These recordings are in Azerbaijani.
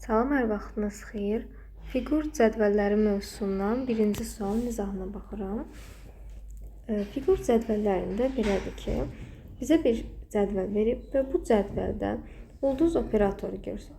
Salam, hər vaxtınız xeyir. Fiqur cədvəlləri mövzusundan birinci sualın izahına baxıram. Fiqur cədvəllərində belədir ki, bizə bir cədvəl verib və bu cədvəldə ulduz operatoru görsün.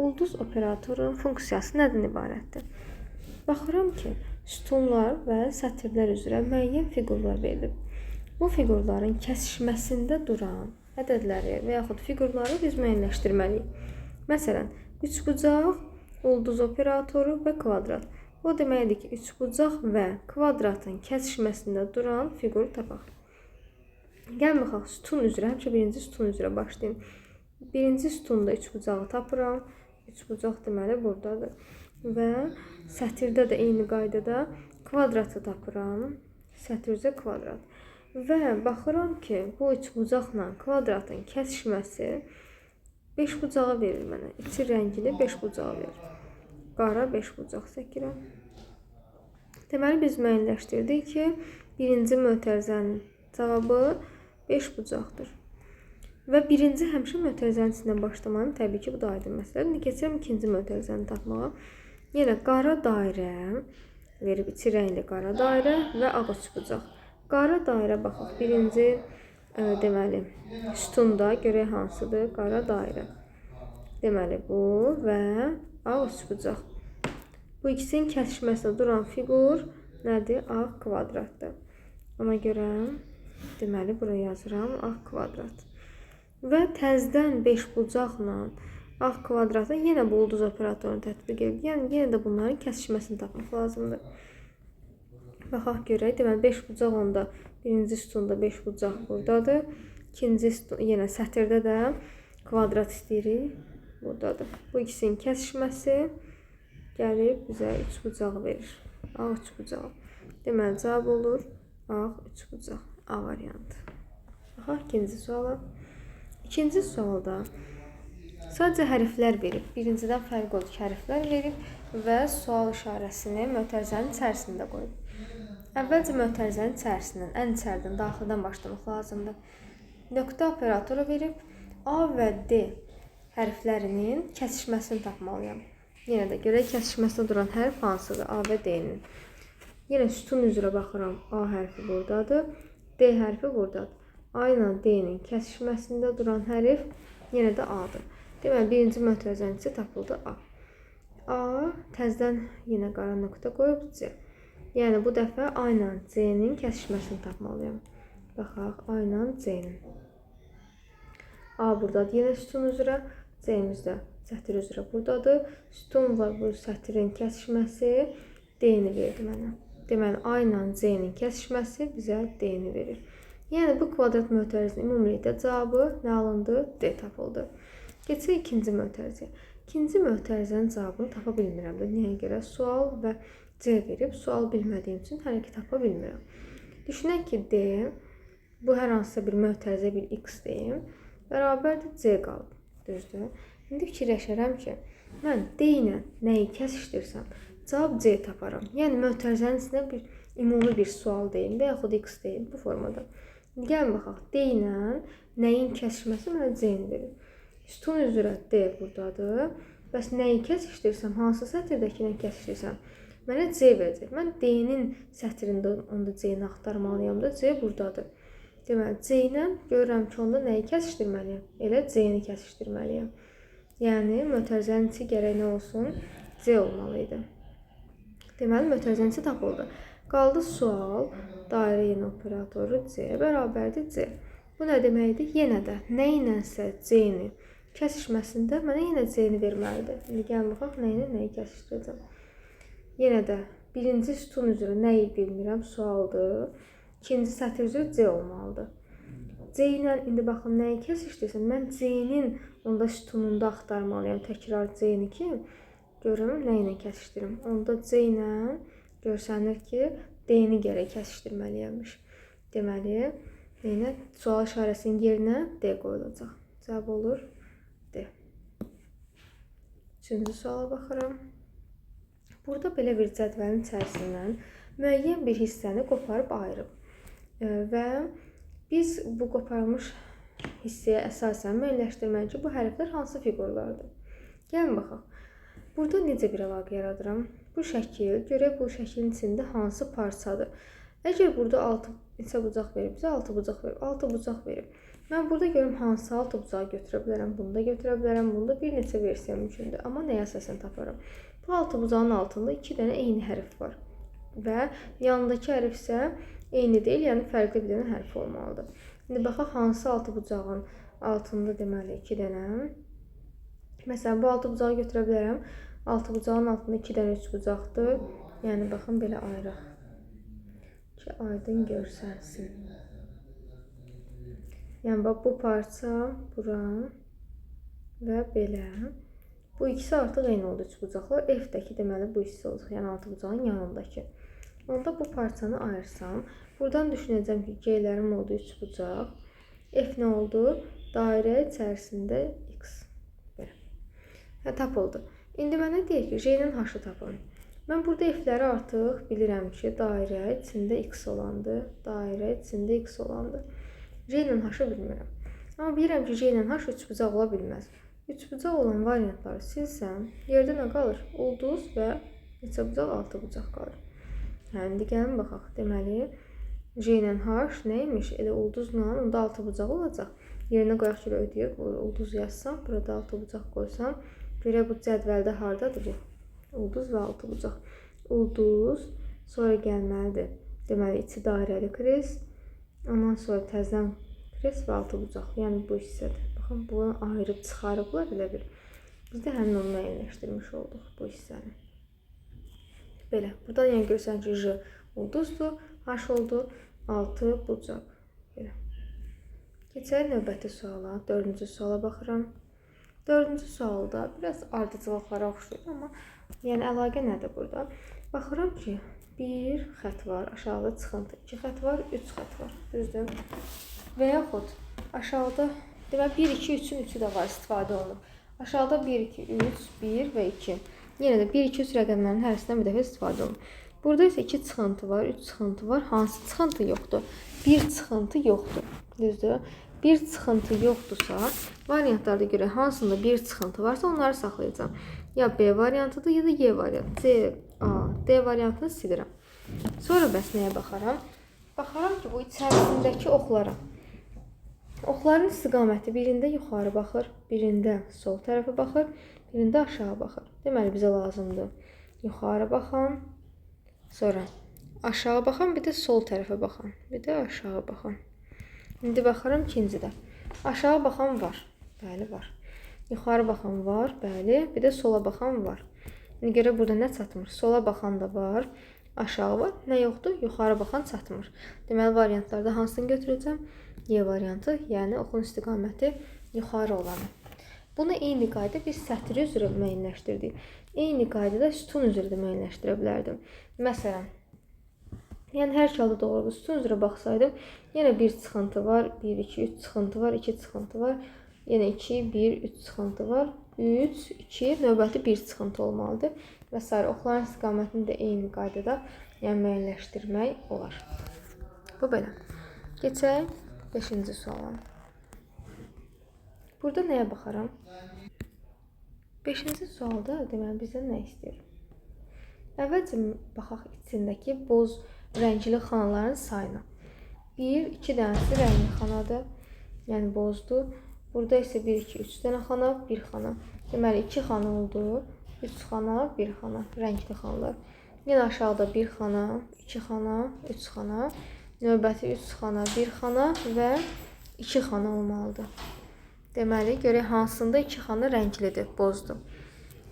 Ulduz operatorun funksiyası nədən ibarətdir? Baxıram ki, sütunlar və sətirlər üzrə müəyyən fiqurlar verilib. Bu fiqurların kəsişməsində duran ədədləri və yaxud fiqurları biz müəyyənləşdirməliyik. Məsələn, üçbucaq, ulduz operatoru və kvadrat. O deməkdir ki, üçbucaq və kvadratın kəsişməsində duran fiqur tapaq. Gəlin baxaq, sütun üzrə, həmişə birinci sütun üzrə başlayayım. Birinci sütunda üçbucağı tapıram. Üçbucaq deməli buradadır. Və sətirdə də eyni qaydada kvadratı tapıram. Sətir üzrə kvadrat. Və baxıram ki, bu üçbucaqla kvadratın kəsişməsi beşbucağı verir mənə. İçi rəngli beşbucağı verir. Qara beşbucaq çəkirəm. Deməli, biz müəyyənləşdirdik ki, birinci mötərizənin cavabı beşbucaqdır. Və birinci həmişə mötərizənin içindən başlamalıyım. Təbii ki, bu da aydın məsələdir. İndi keçirəm ikinci mötərizəni tapmağa. Yenə qara dairə verib, içi rəngli qara dairə və ağ üçbucaq. Qara dairə baxaq. Birinci deməli, sütunda görək hansıdır? Qara dairə. Deməli, bu və ağ üçbucaq. Bu ikisinin kəsişməsində duran fiqur nədir? Ağ kvadratdır. Ona görə, deməli, buraya yazıram ağ kvadrat. Və təzdən beşbucaqla ağ kvadrata yenə bu ulduz operatorunu tətbiq edib. Yəni, yenə də bunların kəsişməsini tapmaq lazımdır. Baxaq görək. Deməli, beşbucaq onda birinci sütunda beşbucaq buradadır. İkinci yenə sətirdə də kvadrat istəyirik. Buradadır. Bu ikisinin kəsişməsi gəlib bizə üçbucağı verir. Ağ üçbucağı. Deməli, cavab olur ağ üçbucaq. A variantı. Baxaq ikinci suala. İkinci sualda sadəcə hərflər verib. Birincidən fərq odur ki, hərflər verib və sual işarəsini mötərizənin içərisində qoyub. Əvvəlcə mötərizənin içərisindən, ən içəridən, daxildən başlamaq lazımdır. Nöqtə operatoru verib. A və D hərflərinin kəsişməsini tapmalıyam. Yenə də görək kəsişməsində duran hərf hansıdır? A və D-nin. Yenə sütun üzrə baxıram. A hərfi buradadır. D hərfi buradadır. A ilə D-nin kəsişməsində duran hərf yenə də A-dır. Deməli, birinci mötərizənin içi tapıldı A. A təzdən yenə qara nöqtə qoyub C. Yəni, bu dəfə A ilə C-nin kəsişməsini tapmalıyam. Baxaq, A ilə C-nin. A buradadır yenə sütun üzrə. C-miz də sətir üzrə buradadır. Sütun və bu sətirin kəsişməsi D-ni verdi mənə. Deməli, A ilə C-nin kəsişməsi bizə D-ni verir. Yəni, bu kvadrat mötərizənin ümumilikdə cavabı nə alındı? D tapıldı. Keçək ikinci mötərizəyə. İkinci mötərizənin cavabını tapa bilmirəm. Nəyə görə? Sual və C verib. Sual bilmədiyim üçün hələ ki tapa bilmirəm. Düşünək ki, D, bu hər hansısa bir mötərizə, bir X deyim, bərabərdir C qalıb. Düzdür? İndi fikirləşərəm ki, mən D ilə nəyi kəsişdirsəm, cavab C taparam. Yəni, mötərizənin içində bir ümumi bir sual deyim və yaxud X deyim bu formada. Gəlin baxaq, D ilə nəyin kəsişməsi mənə C-ni verir. Sütun üzrə D buradadır. Bəs nəyi kəsişdirsəm, hansı sətirdəkinə kəsişdirsəm, mənə C verəcək. Mən D-nin sətirində onda C-ni axtarmalıyam da, C buradadır. Deməli, C ilə görürəm ki, onda nəyi kəsişdirməliyəm? Elə C-ni kəsişdirməliyəm. Yəni, mötərizənin içi gərək nə olsun? C olmalıydı. Deməli, mötərizənin içi tapıldı. Qaldı sual, dairə yenə operatoru C bərabərdir C. Bu nə deməkdir? Yenə də nə ilənsə C-ni kəsişməsində mənə yenə C-ni verməlidir. İndi gəlin baxaq, nə ilə nəyi kəsişdirəcəm. Yenə də birinci sütun üzrə nəyi bilmirəm, sualdır. İkinci sətir üzrə C olmalıdır. C ilə indi baxın nəyi kəsişdirsəm, mən C-nin onda sütununda axtarmalıyam təkrar C-ni ki, görüm nə ilə kəsişdirim. Onda C ilə görsənir ki, D-ni gərək kəsişdirməliyəmiş. Deməli, yenə sual işarəsinin yerinə D qoyulacaq. Cavab olur D. Üçüncü suala baxıram. Burada belə bir cədvəlin içərisindən müəyyən bir hissəni qoparıb ayırıb. Və biz bu qoparılmış hissəyə əsasən müəyyənləşdirməliyik ki, bu hərflər hansı fiqurlardır? Gəlin baxaq. Burada necə bir əlaqə yaradıram? Bu şəkil, görək bu şəklin içində hansı parçadır. Əgər burada 6 neçə bucaq verib, bizə 6 bucaq verib, 6 bucaq verib. Mən burada görüm hansı 6 bucağı götürə bilərəm, bunu da götürə bilərəm, bunda bir neçə versiya mümkündür. Amma nəyə əsasən taparam? Bu 6 bucağın altında 2 dənə eyni hərf var. Və yanındakı hərf isə eyni deyil, yəni fərqli bir dənə hərf olmalıdır. İndi baxaq hansı 6 bucağın altında deməli 2 dənə. Məsələn, bu 6 bucağı götürə bilərəm. 6 bucağın altında 2 dənə 3 bucaqdır. Yəni baxın belə ayıraq ki, aydın görsənsin. Yəni bax bu parça bura və belə. Bu ikisi artıq eyni oldu 3 bucaqlar. F-dəki deməli bu hissə olacaq. Yəni 6 bucağın yanındakı. Onda bu parçanı ayırsam, buradan düşünəcəm ki, G-lərim oldu 3 bucaq. F nə oldu? Dairə içərisində X. Belə. Hə, tapıldı. İndi mənə deyir ki, J-nin H-ı tapın. Mən burada F-ləri artıq bilirəm ki, dairə içində X olandır. Dairə içində X olandır. J-nin H-ı bilmirəm. Amma bilirəm ki, J-nin H 3 bucaq ola bilməz. 3 bucaq olan variantları silsəm, yerdə nə qalır? Ulduz və neçə bucaq? 6 bucaq qalır. Hə, indi gəlin baxaq. Deməli, J-nin H neymiş? Elə ulduzla, onda 6 bucaq olacaq. Yerinə qoyaq ki, ödəyək. Ulduz yazsam, burada 6 bucaq qoysam, görək bu cədvəldə hardadır bu? Ulduz və 6 bucaq. Ulduz, sonra gəlməlidir. Deməli, içi dairəli kres. Ondan sonra təzdən kres və 6 bucaq. Yəni bu hissədir. Baxın, bunu ayırıb çıxarıblar elə bir. Biz də həmin onu müəyyənləşdirmiş olduq bu hissəni. Belə. Buradan yəni görsən ki, J ulduzdur, H oldu, 6 bucaq. Belə. Keçək növbəti suala. 4-cü suala baxıram. 4-cü sualda biraz ardıcılıqlara oxşuyur, amma yəni əlaqə nədir burada? Baxıram ki, bir xət var, aşağıda çıxıntı, 2 xət var, 3 xət var, düzdür? Və yaxud aşağıda, deməli 1, 2, 3-ün 3-ü də var, istifadə olunur. Aşağıda 1, 2, 3, 1 və 2. Yenə də 1, 2, 3 rəqəmlərinin hərəsindən bir dəfə istifadə olunur. Burada isə 2 çıxıntı var, 3 çıxıntı var. Hansı çıxıntı yoxdur? 1 çıxıntı yoxdur, düzdür? Bir çıxıntı yoxdursa, variantlarda görə hansında bir çıxıntı varsa onları saxlayacağım. Ya B variantıdır, ya da Y variantı. C, A, D variantını silirəm. Sonra bəs nəyə baxaram? Baxaram ki, bu içərisindəki oxlara. Oxların istiqaməti birində yuxarı baxır, birində sol tərəfə baxır, birində aşağı baxır. Deməli, bizə lazımdır yuxarı baxan, sonra aşağı baxan, bir də sol tərəfə baxan, bir də aşağı baxan. İndi baxıram ikincidə. Aşağı baxan var. Bəli, var. Yuxarı baxan var. Bəli. Bir də sola baxan var. İndi görə burada nə çatmır? Sola baxan da var. Aşağı var. Nə yoxdur? Yuxarı baxan çatmır. Deməli, variantlarda hansını götürəcəm? Y variantı, yəni oxun istiqaməti yuxarı olanı. Bunu eyni qayda biz sətri üzrə müəyyənləşdirdik. Eyni qaydada sütun üzrə də müəyyənləşdirə bilərdim. Məsələn, yəni hər halda doğru sütun üzrə baxsaydım, yenə bir çıxıntı var, 1, 2, 3 çıxıntı var, 2 çıxıntı var, yenə 2, 1, 3 çıxıntı var, 3, 2, növbəti 1 çıxıntı olmalıdır və s. Oxların istiqamətini də eyni qaydada yəni müəyyənləşdirmək olar. Bu belə. Keçək 5-ci suala. Burada nəyə baxaram? 5-ci sualda deməli bizdən nə istəyir? Əvvəlcə baxaq içindəki boz rəngli xanaların sayına. 1, 2 dənəsi rəngli xanadır, yəni bozdur. Burada isə 1, 2, 3 dənə xana, 1 xana. Deməli, 2 xana oldu, 3 xana, 1 xana, rəngli xanalar. Yenə aşağıda 1 xana, 2 xana, 3 xana, növbəti 3 xana, 1 xana və 2 xana olmalıdır. Deməli, görək hansında 2 xana rənglidir, bozdur.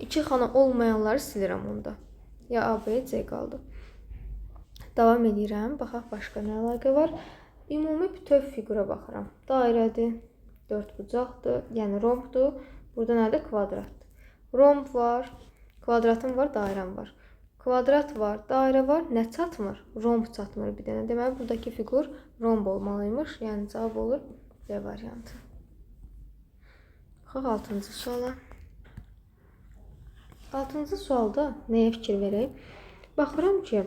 2 xana olmayanları silirəm onda. Ya A, B, C qaldı. Davam edirəm. Baxaq, başqa nə əlaqə var? Ümumi bütöv fiqura baxıram. Dairədir, 4 bucaqdır, yəni rombdur. Burada nədir? Kvadratdır. Romb var, kvadratım var, dairəm var. Kvadrat var, dairə var, nə çatmır? Romb çatmır bir dənə. Deməli, buradakı fiqur romb olmalıymış. Yəni, cavab olur B variantı. Baxaq 6-cı suala. 6-cı sualda nəyə fikir verək? Baxıram ki,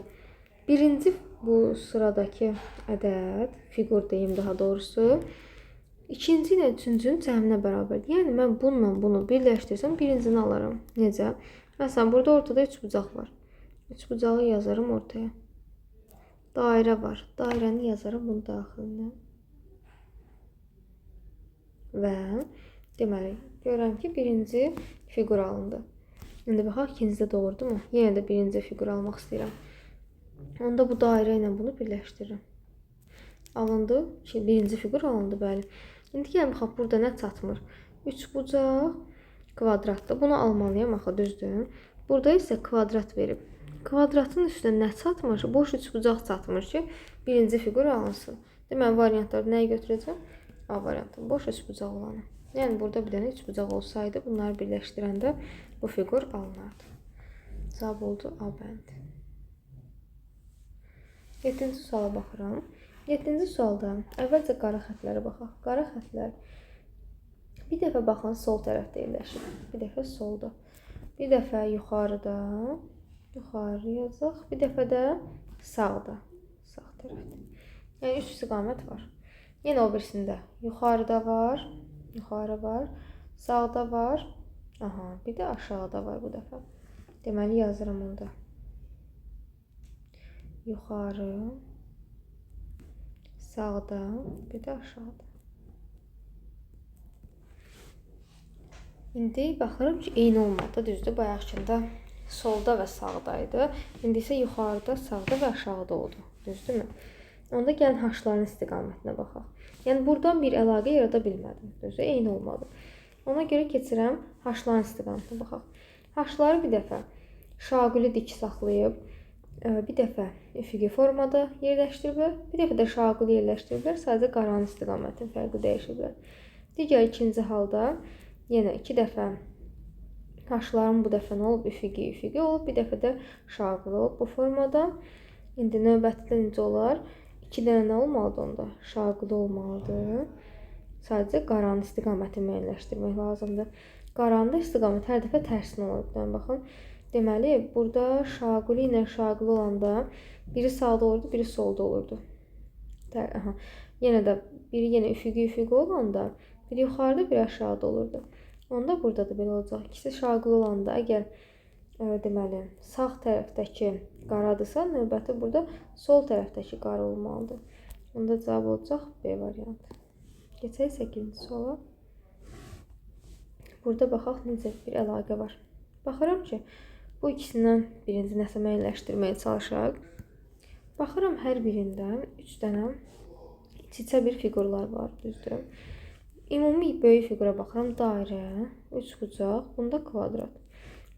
birinci bu sıradakı ədəd, fiqur deyim daha doğrusu, İkinci ilə üçüncünün cəminə bərabərdir. Yəni mən bununla bunu birləşdirsəm birincini alaram. Necə? Məsələn, burada ortada üçbucaq var. Üçbucağı yazarım ortaya. Dairə var. Dairəni yazaram bunun daxilinə. Və deməli, görürəm ki, birinci fiqur alındı. İndi baxaq, ikincisi də doğrudur mu? Yenə də birinci fiqur almaq istəyirəm. Onda bu dairə ilə bunu birləşdirirəm. Alındı ki, birinci fiqur alındı, bəli. İndi gəlin, baxaq, burada nə çatmır? Üçbucaq kvadratdır. Bunu almalıyam, axı, düzdür. Burada isə kvadrat verib. Kvadratın üstünə nə çatmır? Boş üçbucaq çatmır ki, birinci fiqur alınsın. Deməli, variantlarda nəyi götürəcəm? A variantı, boş üçbucaq olanı. Yəni, burada bir dənə üçbucaq olsaydı, bunları birləşdirəndə bu fiqur alınardı. Cavab oldu A bəndi. 7-ci suala baxıram. 7-ci sualda əvvəlcə qara xətlərə baxaq. Qara xətlər bir dəfə baxın sol tərəfdə yerləşir. Bir dəfə solda. Bir dəfə yuxarıda. Yuxarı yazaq. Bir dəfə də sağda. Sağ tərəfdə. Yəni 3 istiqamət var. Yenə o birisində yuxarıda var. Yuxarı var. Sağda var. Aha, bir də aşağıda var bu dəfə. Deməli yazıram onda. Yuxarı. Sağda, bir də aşağıda. İndi baxıram ki, eyni olmadı, düzdür. Bayaqkında solda və sağdaydı. İndi isə yuxarıda, sağda və aşağıda oldu. Düzdürmü? Onda gəlin haşların istiqamətinə baxaq. Yəni, buradan bir əlaqə yarada bilmədim. Düzdür, eyni olmadı. Ona görə keçirəm haşların istiqamətinə baxaq. Haşları bir dəfə şaquli dik saxlayıb, bir dəfə üfüqi formada yerləşdiriblər, bir dəfə də şaquli yerləşdiriblər, sadəcə qaranın istiqamətinin fərqi dəyişiblər. Digər ikinci halda yenə 2 dəfə haşların bu dəfə nə olub? Üfüqi olub, bir dəfə də şaquli olub bu formada. İndi növbətdə necə olar? 2 dənə nə olmalıdır onda? Şaquli olmalıdır. Sadəcə qaranın istiqamətini müəyyənləşdirmək lazımdır. Qaranın da istiqamət hər dəfə tərsinə olur. Baxın. Deməli, burada şaquli ilə şaquli olanda biri sağda olurdu, biri solda olurdu. Yenə də biri yenə üfüqi olanda biri yuxarıda, biri aşağıda olurdu. Onda burada da belə olacaq. İkisi şaquli olanda əgər deməli sağ tərəfdəki qaradırsa, növbəti burada sol tərəfdəki qara olmalıdır. Onda cavab olacaq B variantı. Keçək 8-ci suala. Burada baxaq necə bir əlaqə var. Baxıram ki, bu ikisindən birinci nəsə müəyyənləşdirməyə çalışaq. Baxıram hər birində 3 dənə iç-içə bir fiqurlar var, düzdür. Ümumi böyük fiqura baxıram, dairə, üçbucaq, bunda kvadrat.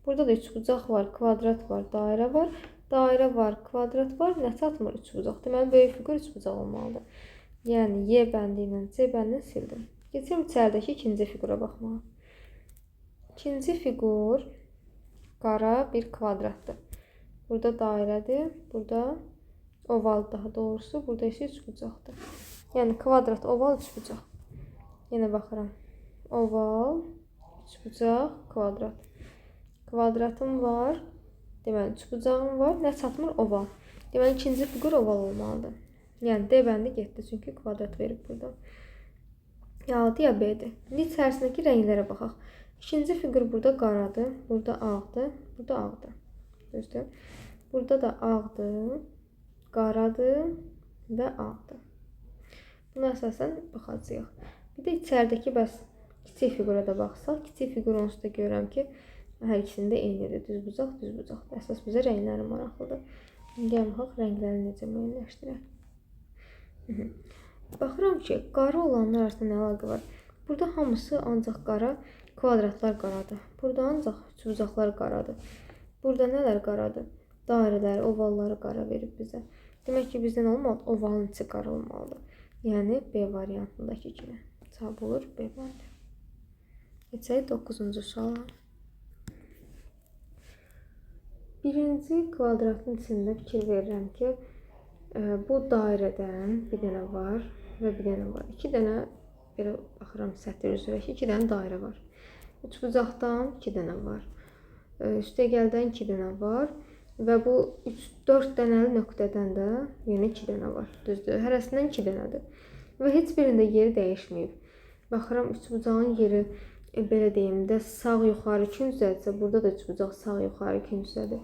Burada da üçbucaq var, kvadrat var, dairə var. Dairə var, kvadrat var, nə çatmır üçbucaq. Deməli, böyük fiqur üçbucaq olmalıdır. Yəni, Y bəndi ilə C bəndini sildim. Keçirim içəridəki ikinci fiqura baxmağa. İkinci fiqur qara bir kvadratdır. Burada dairədir, burada oval daha doğrusu, burada isə üçbucaqdır. Yəni, kvadrat, oval, üçbucaq. Yenə baxıram. Oval, üçbucaq, kvadrat. Kvadratım var. Deməli, üçbucağım var. Nə çatmır? Oval. Deməli, ikinci fiqur oval olmalıdır. Yəni, D bəndi getdi. Çünki kvadrat verib burada. Ya A-dır, ya B-dir. İndi içərisindəki rənglərə baxaq. İkinci fiqur burada qaradır. Burada ağdır. Burada ağdır. Düzdür. Burada da ağdır, qaradır və ağdır. Buna əsasən baxacağıq. Bir də içəridəki bəs kiçik fiqura da baxsaq. Kiçik fiqur onsuz da görürəm ki, hər ikisində eynidir. Düzbucaq, düzbucaqdır. Əsas bizə rəngləri maraqlıdır. Gəlin baxaq, rəngləri necə müəyyənləşdirək. Baxıram ki, qara olanlar arasında nə əlaqə var? Burada hamısı ancaq qara, kvadratlar qaradır. Burada ancaq üçbucaqlar qaradır. Burada nələr qaradır? Dairələri, ovalları qara verib bizə. Demək ki, bizdə nə olmalıdır? Ovalın içi qara olmalıdır. Yəni, B variantındakı kimi. Cavab olur B variantı. Keçək 9-cu suala. Birinci kvadratın içində fikir verirəm ki, bu dairədən bir dənə var və bir dənə var. 2 dənə, belə baxıram sətr üzrə ki, 2 dənə dairə var. Üçbucaqdan 2 dənə var. Üstəgəldən 2 dənə var və bu 4 dənəli nöqtədən də yenə 2 dənə var. Düzdür, hərəsindən 2 dənədir. Və heç birində yeri dəyişməyib. baxıram üçbucağın yeri belə deyim də sağ yuxarı küncdədirsə, burada da üçbucaq sağ yuxarı küncdədir.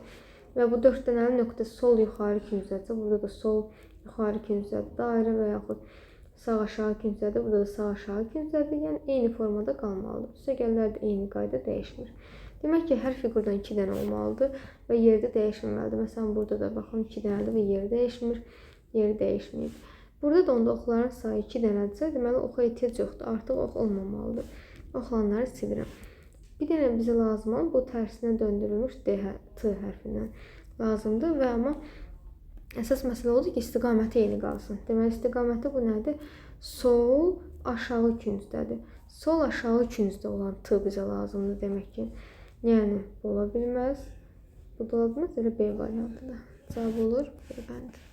Və bu 4 dənəli nöqtə sol yuxarı küncdədirsə, burada da sol yuxarı küncdədir. Dairə və yaxud sağ aşağı küncdədir, burada da sağ aşağı küncdədir. Yəni eyni formada qalmalıdır. Üstəgəllər də eyni qayda dəyişmir. Demək ki, hər fiqurdan 2 dənə olmalıdır və yerdə dəyişməməlidir. Məsələn, burada da baxın 2 dənədir və yeri dəyişmir, yeri dəyişməyib. Burada da onda oxların sayı 2 dənədirsə, deməli oxa ehtiyac yoxdur. Artıq ox olmamalıdır. Oxlanları silirəm. Bir dənə bizə lazım olan bu tərsinə döndürülmüş T hərfindən lazımdır və amma əsas məsələ odur ki, istiqaməti eyni qalsın. Deməli, istiqaməti bu nədir? Sol aşağı küncdədir. Sol aşağı küncdə olan T bizə lazımdır demək ki. Yəni, bu ola bilməz. Bu da ola bilməz, elə B variantıdır. Cavab olur, B bəndi.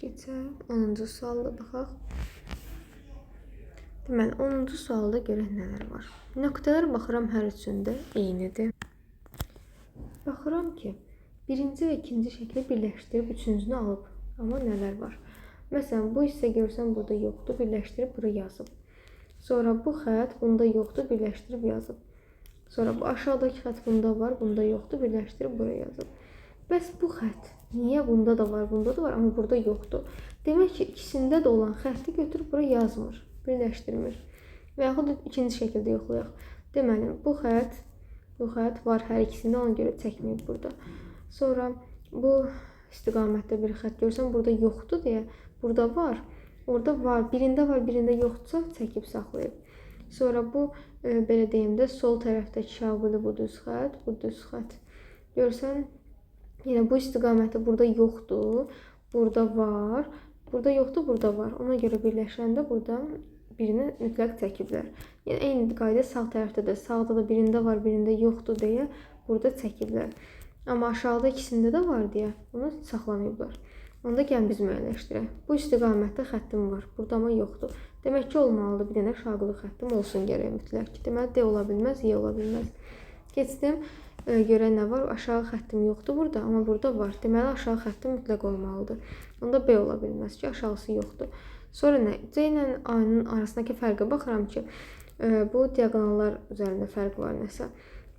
Keçək, 10-cu sualda baxaq. Deməli, 10-cu sualda görək nələr var. Nöqtələr baxıram hər üçündə eynidir. Baxıram ki, birinci və ikinci şəkli birləşdirib üçüncünü alıb. Amma nələr var? Məsələn, bu hissə görsən burada yoxdur, birləşdirib bura yazıb. Sonra bu xətt bunda yoxdur, birləşdirib yazıb. Sonra bu aşağıdakı xətt bunda var, bunda yoxdur, birləşdirib bura yazıb. Bəs bu xətt niyə bunda da var, bunda da var, amma burada yoxdur? Demək ki, ikisində də olan xətti götürüb bura yazmır, birləşdirmir. Və yaxud da ikinci şəkildə yoxlayaq. Deməli, bu xətt var hər ikisində, ona görə çəkməyib burada. Sonra bu istiqamətdə bir xətt görsən, burada yoxdur deyə, burada var, orada var, birində var, birində yoxdursa çəkib saxlayıb. Sonra bu, belə deyim də, sol tərəfdəki şaquli bu düz xətt. Görsən, yenə bu istiqamətdə burada yoxdur, burada var, burada yoxdur, burada var. Ona görə birləşəndə burada birini mütləq çəkiblər. Yəni, eyni qayda sağ tərəfdə də, sağda da birində var, birində yoxdur deyə burada çəkiblər. Amma aşağıda ikisində də var deyə onu saxlamayıblar. Onda gəlin biz müəyyənləşdirək. Bu istiqamətdə xəttim var, burada amma yoxdur. Demək ki, olmalıdır bir dənə şaquli xəttim olsun gərək mütləq ki. Deməli, D ola bilməz, Y ola bilməz. Keçdim, görək nə var? Aşağı xəttim yoxdur burada, amma burada var. Deməli, aşağı xəttim mütləq olmalıdır. Onda B ola bilməz ki, aşağısı yoxdur. Sonra nə? C ilə A-nın arasındakı fərqə baxıram ki, bu diaqonallar üzərində fərq var nəsə.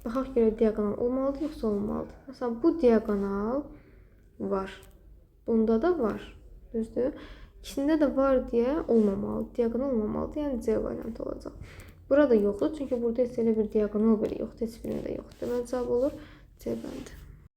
Baxaq görə diaqonal olmalıdır, yoxsa olmalıdır. Məsələn, bu diaqonal var. Bunda da var. Düzdür? İkisində də var deyə olmamalıdır. Diaqonal olmamalıdır. Yəni C variantı olacaq. Burada yoxdur. Çünki burada heç elə bir diaqonal belə yoxdur. Heç birində yoxdur. Deməli, cavab olur C bəndi.